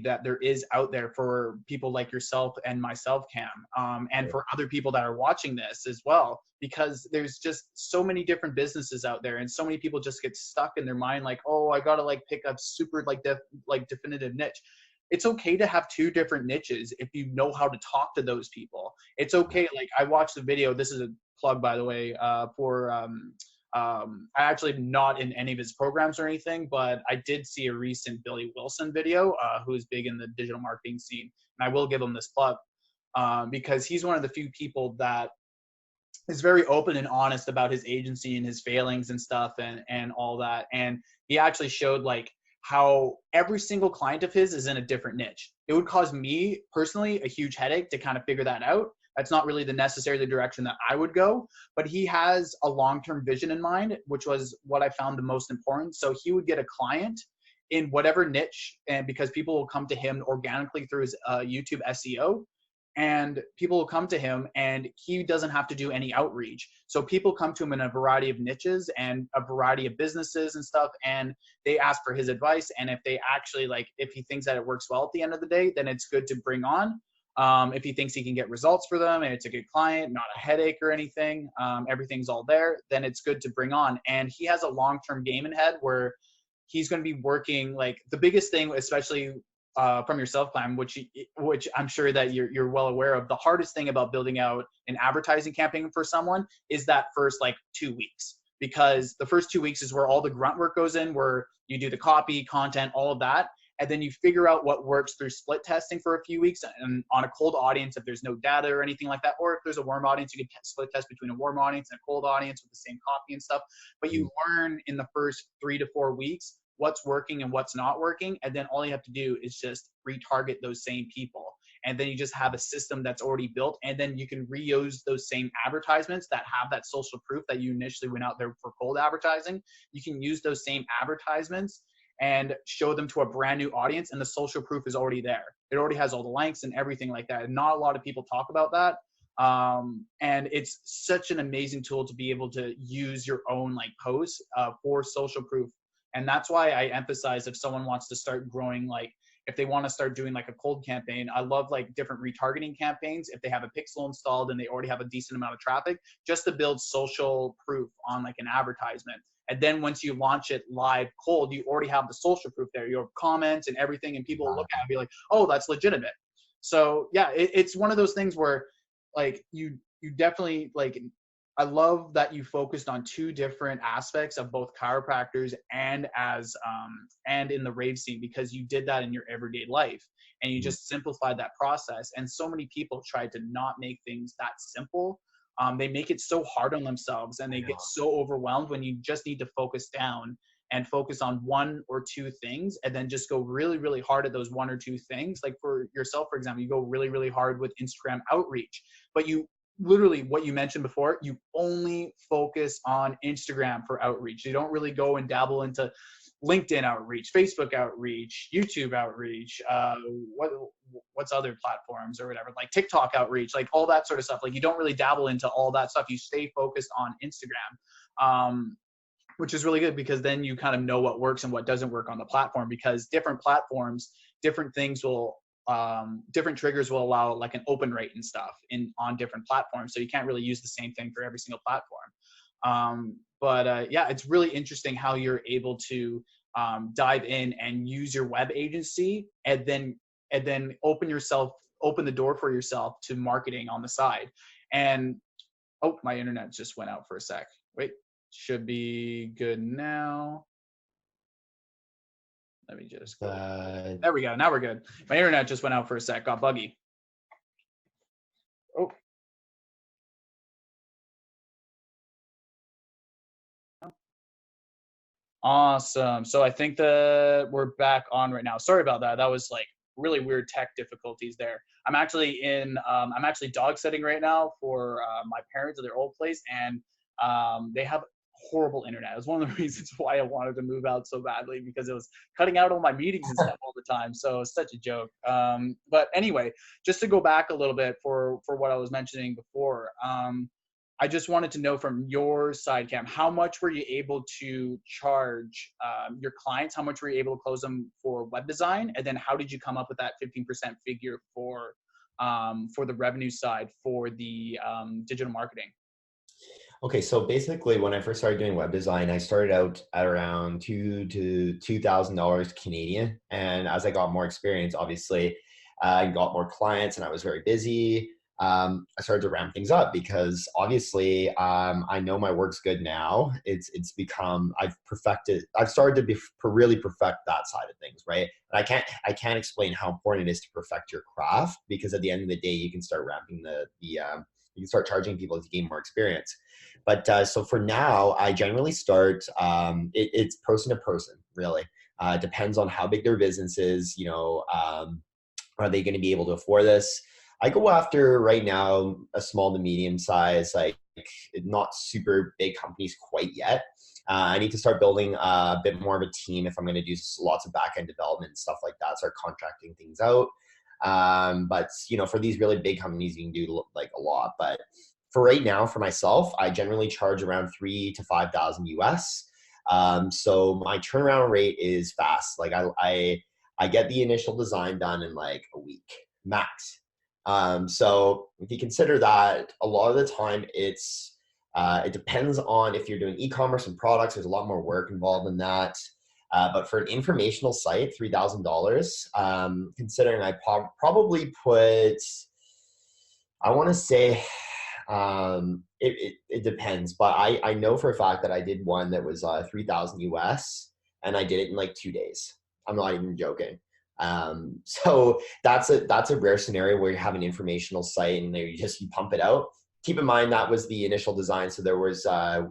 that there is out there for people like yourself and myself, Cam, and for other people that are watching this as well, because there's just so many different businesses out there, and so many people just get stuck in their mind like, oh, I gotta like pick up super like definitive niche. It's okay to have two different niches if you know how to talk to those people. It's okay. Like, I watched the video. This is a plug, by the way, for I actually am not in any of his programs or anything, but I did see a recent Billy Wilson video, who's big in the digital marketing scene, and I will give him this plug because he's one of the few people that is very open and honest about his agency and his failings and stuff, and all that. And he actually showed like how every single client of his is in a different niche. It would cause me personally a huge headache to kind of figure that out. That's not really the direction that I would go, but he has a long-term vision in mind, which was what I found the most important. So he would get a client in whatever niche, and because people will come to him organically through his YouTube SEO, and people will come to him and he doesn't have to do any outreach. So people come to him in a variety of niches and a variety of businesses and stuff, and they ask for his advice. And if they actually like, if he thinks that it works well at the end of the day, then it's good to bring on. If he thinks he can get results for them and it's a good client, not a headache or anything, everything's all there, then it's good to bring on. And he has a long-term game in head where he's going to be working, like the biggest thing, especially from your self climb, which I'm sure that you're well aware of. The hardest thing about building out an advertising campaign for someone is that first like 2 weeks, because the first 2 weeks is where all the grunt work goes in, where you do the copy, content, all of that. And then you figure out what works through split testing for a few weeks, and on a cold audience, if there's no data or anything like that, or if there's a warm audience, you can split test between a warm audience and a cold audience with the same copy and stuff. But you learn in the first 3 to 4 weeks what's working and what's not working. And then all you have to do is just retarget those same people. And then you just have a system that's already built. And then you can reuse those same advertisements that have that social proof that you initially went out there for cold advertising. You can use those same advertisements and show them to a brand new audience, and the social proof is already there. It already has all the links and everything like that. And not a lot of people talk about that. And it's such an amazing tool to be able to use your own like posts for social proof. And that's why I emphasize, if someone wants to start growing, like if they want to start doing like a cold campaign, I love like different retargeting campaigns. If they have a pixel installed and they already have a decent amount of traffic, just to build social proof on like an advertisement. And then once you launch it live cold, you already have the social proof there, your comments and everything, and people look at it and be like, oh, that's legitimate. So yeah, it's one of those things where like you definitely like, I love that you focused on two different aspects of both chiropractors and and in the rave scene, because you did that in your everyday life and you just simplified that process. And so many people try to not make things that simple. They make it so hard on themselves, and they get so overwhelmed when you just need to focus down and focus on one or two things, and then just go really, really hard at those one or two things. Like for yourself, for example, you go really, really hard with Instagram outreach, but you literally, what you mentioned before, you only focus on Instagram for outreach. You don't really go and dabble into LinkedIn outreach, Facebook outreach, YouTube outreach, what's other platforms or whatever, like TikTok outreach, like all that sort of stuff. Like you don't really dabble into all that stuff. You stay focused on Instagram, which is really good, because then you kind of know what works and what doesn't work on the platform, because different platforms, different things will different triggers will allow like an open rate and stuff on different platforms. So you can't really use the same thing for every single platform. But yeah, it's really interesting how you're able to dive in and use your web agency and then open the door for yourself to marketing on the side. And oh, my internet just went out for a sec. Wait, should be good now. Let me just go. There we go. Now we're good. My internet just went out for a sec. Got buggy. Oh. Awesome. So I think we're back on right now. Sorry about that. That was like really weird tech difficulties there. I'm actually dog sitting right now for my parents at their old place, and they have horrible internet. It was one of the reasons why I wanted to move out so badly, because it was cutting out all my meetings and stuff all the time. So it's such a joke. But anyway, just to go back a little bit for what I was mentioning before, I just wanted to know from your side, Cam, how much were you able to charge your clients? How much were you able to close them for web design? And then how did you come up with that 15% figure for the revenue side for the digital marketing? Okay, so basically, when I first started doing web design, I started out at around $2,000 Canadian, and as I got more experience, obviously, I got more clients, and I was very busy. I started to ramp things up because obviously, I know my work's good now. It's become I've started to really perfect that side of things, right? And I can't explain how important it is to perfect your craft, because at the end of the day, you can start ramping you can start charging people to gain more experience. But so for now, I generally start. It's person to person, really. Depends on how big their business is. Are they going to be able to afford this? I go after right now a small to medium size, like not super big companies quite yet. I need to start building a bit more of a team if I'm going to do lots of back end development and stuff like that. Start contracting things out. But for these really big companies, you can do like a lot. But for right now, for myself, I generally charge around 3,000 to 5,000 US. So my turnaround rate is fast. Like I get the initial design done in like a week max. So if you consider that, a lot of the time it depends on if you're doing e-commerce and products. There's a lot more work involved in that. But for an informational site, $3,000. Considering I probably put, I want to say, it depends, but I know for a fact that I did one that was 3,000 US, and I did it in like 2 days. I'm not even joking. So that's a rare scenario where you have an informational site and you pump it out. Keep in mind that was the initial design. So there was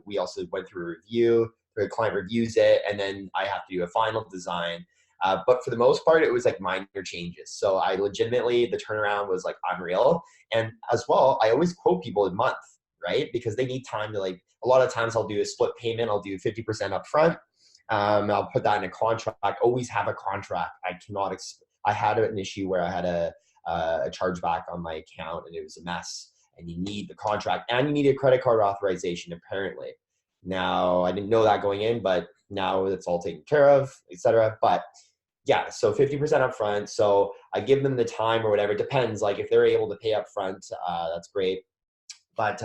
we also went through a review. The client reviews it, and then I have to do a final design. But for the most part, it was like minor changes. So I legitimately, the turnaround was like unreal. And as well, I always quote people a month, right? Because they need time to like, a lot of times I'll do a split payment. I'll do 50% up front. I'll put that in a contract. Always have a contract. I had an issue where I had a chargeback on my account, and it was a mess. And you need the contract, and you need a credit card authorization, apparently. Now, I didn't know that going in, but now it's all taken care of, etc. But yeah, so 50% up front. So I give them the time or whatever. It depends. Like if they're able to pay up front, that's great. But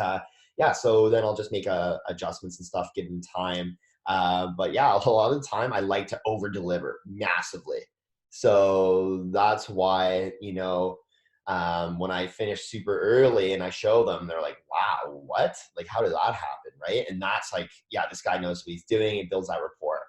yeah, so then I'll just make adjustments and stuff, give them time. But yeah, a lot of the time I like to over deliver massively. So that's why, when I finish super early and I show them, they're like, wow, what? Like, how did that happen? Right. And that's like, yeah, this guy knows what he's doing. It builds that rapport.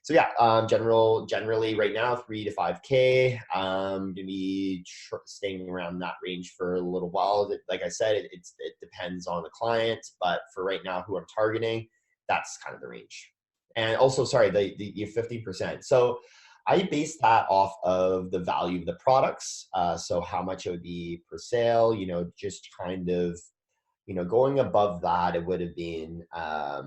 So yeah, generally right now, 3 to 5K. Gonna be staying around that range for a little while. Like I said, it depends on the client, but for right now, who I'm targeting, that's kind of the range. And also, sorry, the 15%. So I base that off of the value of the products. So how much it would be per sale, just kind of, going above that, it would have been a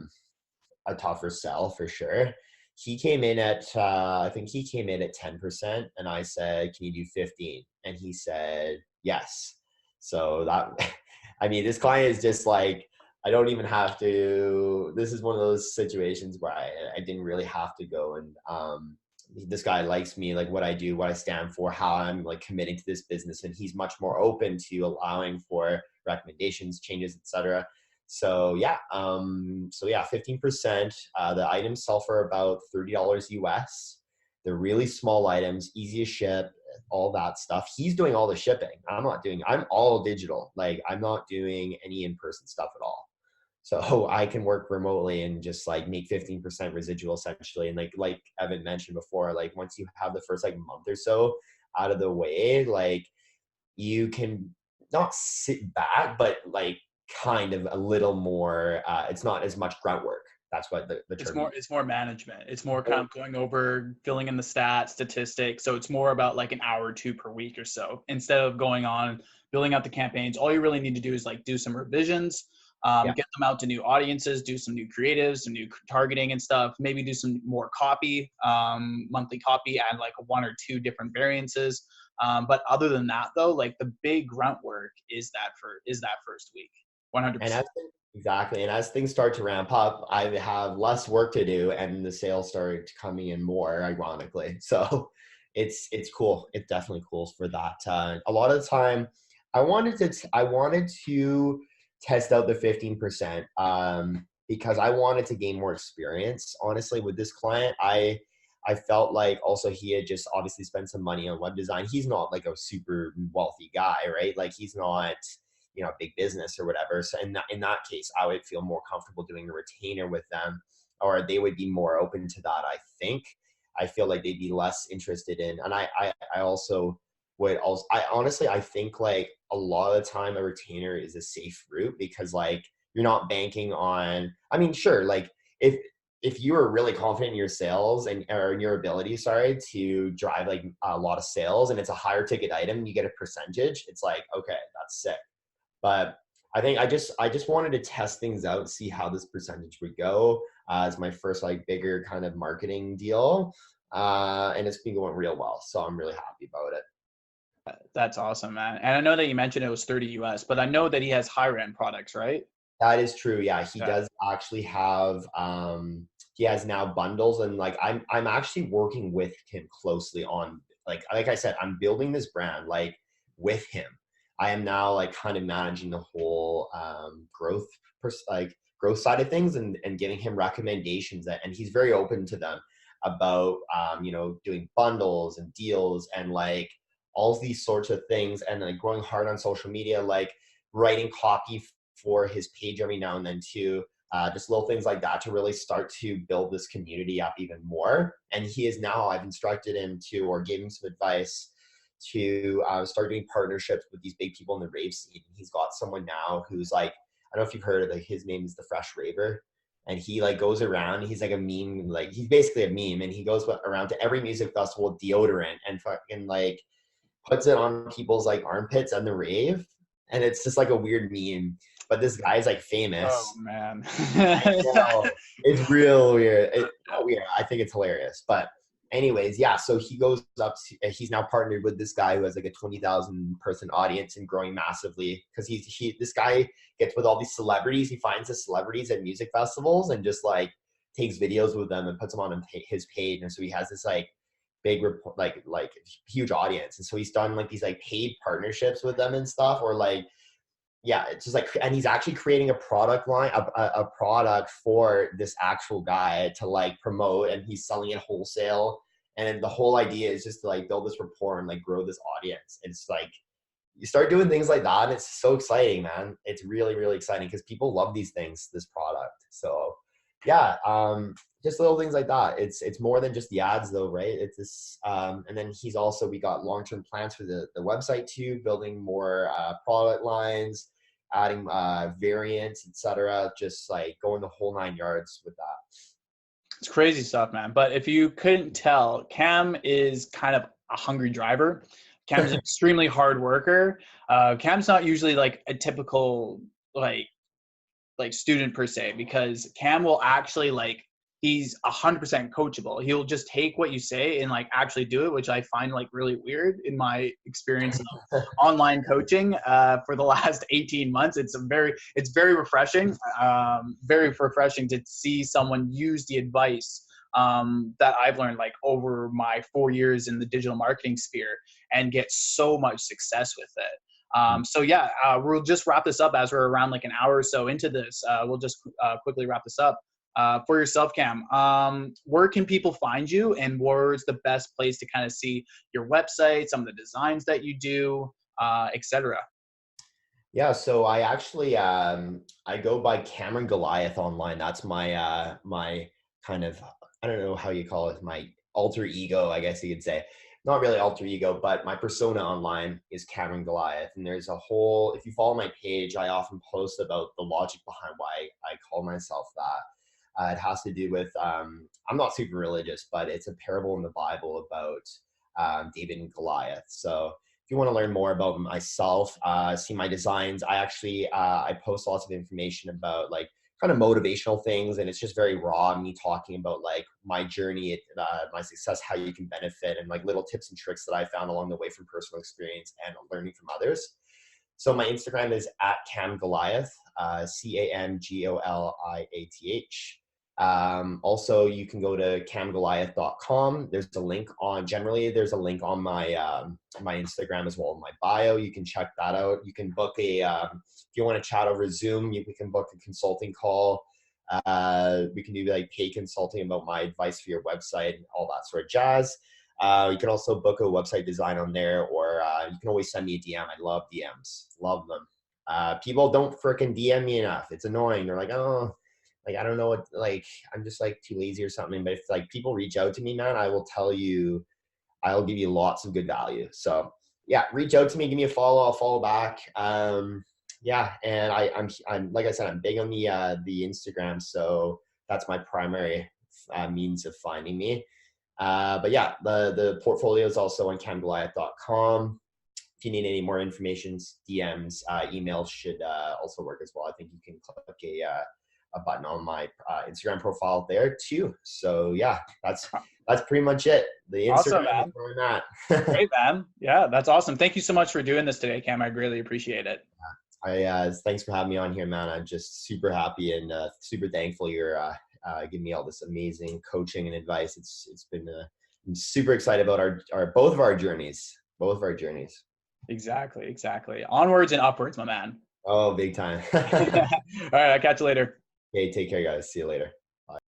tougher sell for sure. He came in at, I think he came in at 10%, and I said, can you do 15? And he said, yes. So that, I mean, this client is just like, I don't even have to, this is one of those situations where I didn't really have to go and this guy likes me, like what I do, what I stand for, how I'm like committing to this business. And he's much more open to allowing for recommendations, changes, etc. So yeah, 15%. The items sell for about $30 US. They're really small items, easy to ship, all that stuff. He's doing all the shipping. I'm all digital. Like I'm not doing any in-person stuff at all. So I can work remotely and just like make 15% residual essentially. And like Evan mentioned before, like once you have the first like month or so out of the way, like you can not sit back, but like kind of a little more, it's not as much grunt work. That's what the term means. It's more management. It's more kind of going over, filling in the stats, statistics. So it's more about like an hour or two per week or so, instead of going on building out the campaigns. All you really need to do is like do some revisions, get them out to new audiences, do some new creatives, some new targeting and stuff, maybe do some more copy, monthly copy, add like one or two different variances. But other than that though, like the big grunt work is that first week. 100%. And exactly. And as things start to ramp up, I have less work to do and the sales start coming in more, ironically. So it's cool. It's definitely cool for that. A lot of the time I wanted to test out the 15%, because I wanted to gain more experience. Honestly, with this client, I felt like also he had just obviously spent some money on web design. He's not like a super wealthy guy, right? Like he's not, big business or whatever. So in that case, I would feel more comfortable doing a retainer with them, or they would be more open to that. I feel like they'd be less interested in, and I also would also, I think like a lot of the time a retainer is a safe route because like you're not banking on, I mean, sure. Like if you are really confident in your sales or in your ability, to drive like a lot of sales and it's a higher ticket item, you get a percentage. It's like, okay, that's sick. But I think I just wanted to test things out, see how this percentage would go as my first like bigger kind of marketing deal. And it's been going real well. So I'm really happy about it. That's awesome, man. And I know that you mentioned it was 30 US, but I know that he has higher end products, right? That is true. Yeah, he does actually have he has now bundles, and like I'm actually working with him closely on like I said, I'm building this brand like with him. I am now like kind of managing the whole growth side of things and giving him recommendations and he's very open to them about doing bundles and deals and like all these sorts of things and like growing hard on social media, like writing copy for his page every now and then too. Just little things like that to really start to build this community up even more. And he is now, I've instructed him to, or gave him some advice to start doing partnerships with these big people in the rave scene. He's got someone now who's like, I don't know if you've heard of it, his name is the Fresh Raver. And he like goes around, he's like a meme, like he's basically a meme and he goes around to every music festival with deodorant and fucking like puts it on people's like armpits and the rave. And it's just like a weird meme. But this guy's like famous. Oh man. I know. It's real weird. I think it's hilarious. But anyways, yeah, so he goes up to, he's now partnered with this guy who has like a 20,000 person audience and growing massively because this guy gets with all these celebrities. He finds the celebrities at music festivals and just like takes videos with them and puts them on his page. And so he has this like big like huge audience. And so he's done like these like paid partnerships with them and stuff, or like, yeah, it's just like, and he's actually creating a product line, a product for this actual guy to like promote, and he's selling it wholesale. And the whole idea is just to like build this rapport and like grow this audience. It's like, you start doing things like that and it's so exciting, man. It's really, really exciting because people love these things, this product. So yeah, just little things like that. It's more than just the ads though, right? It's this, and then we got long-term plans for the website too, building more product lines, adding variants, etc. Just like going the whole 9 yards with that. It's crazy stuff, man. But if you couldn't tell, Cam is kind of a hungry driver. Cam's an extremely hard worker. Cam's not usually like a typical like student per se, because Cam will actually he's 100% coachable. He'll just take what you say and like actually do it, which I find like really weird in my experience of online coaching for the last 18 months. It's very refreshing, very refreshing to see someone use the advice that I've learned like over my 4 years in the digital marketing sphere and get so much success with it. So yeah, we'll just wrap this up as we're around like an hour or so into this. We'll just quickly wrap this up. For yourself, Cam, where can people find you, and where's the best place to kind of see your website, some of the designs that you do, etc.? Yeah, so I actually I go by Cameron Goliath online. That's my my kind of, I don't know how you call it, my alter ego, I guess you could say. Not really alter ego, but my persona online is Cameron Goliath. And there's a whole, if you follow my page, I often post about the logic behind why I call myself that. It has to do with, I'm not super religious, but it's a parable in the Bible about David and Goliath. So if you want to learn more about myself, see my designs, I actually, I post lots of information about like kind of motivational things. And it's just very raw, me talking about like my journey, my success, how you can benefit, and like little tips and tricks that I found along the way from personal experience and learning from others. So my Instagram is at Cam Goliath, CamGoliath. Also, you can go to camgoliath.com. There's a link on, generally, there's a link on my my Instagram as well in my bio. You can check that out. You can book a, if you want to chat over Zoom, we can book a consulting call. We can do like paid consulting about my advice for your website and all that sort of jazz. You can also book a website design on there, or you can always send me a DM. I love DMs, love them. People don't fricking DM me enough. It's annoying. They're like, oh, like, I don't know what, like, I'm just like too lazy or something. But if like people reach out to me, man, I will tell you, I'll give you lots of good value. So yeah, reach out to me, give me a follow, I'll follow back. Yeah, and I'm like I said, I'm big on the Instagram, so that's my primary means of finding me. But yeah, the portfolio is also on camgoliath.com. If you need any more information, DMs, emails should also work as well. I think you can click a button on my Instagram profile there too. So yeah, that's pretty much it. The Awesome, Instagram is man. where I'm at. Great, man. Yeah, that's awesome. Thank you so much for doing this today, Cam. I really appreciate it. Thanks for having me on here, man. I'm just super happy and super thankful you're giving me all this amazing coaching and advice. It's been I'm super excited about our both of our journeys. Both of our journeys. Exactly, exactly. Onwards and upwards, my man. Oh, big time. All right, I'll catch you later. Okay, take care, guys. See you later.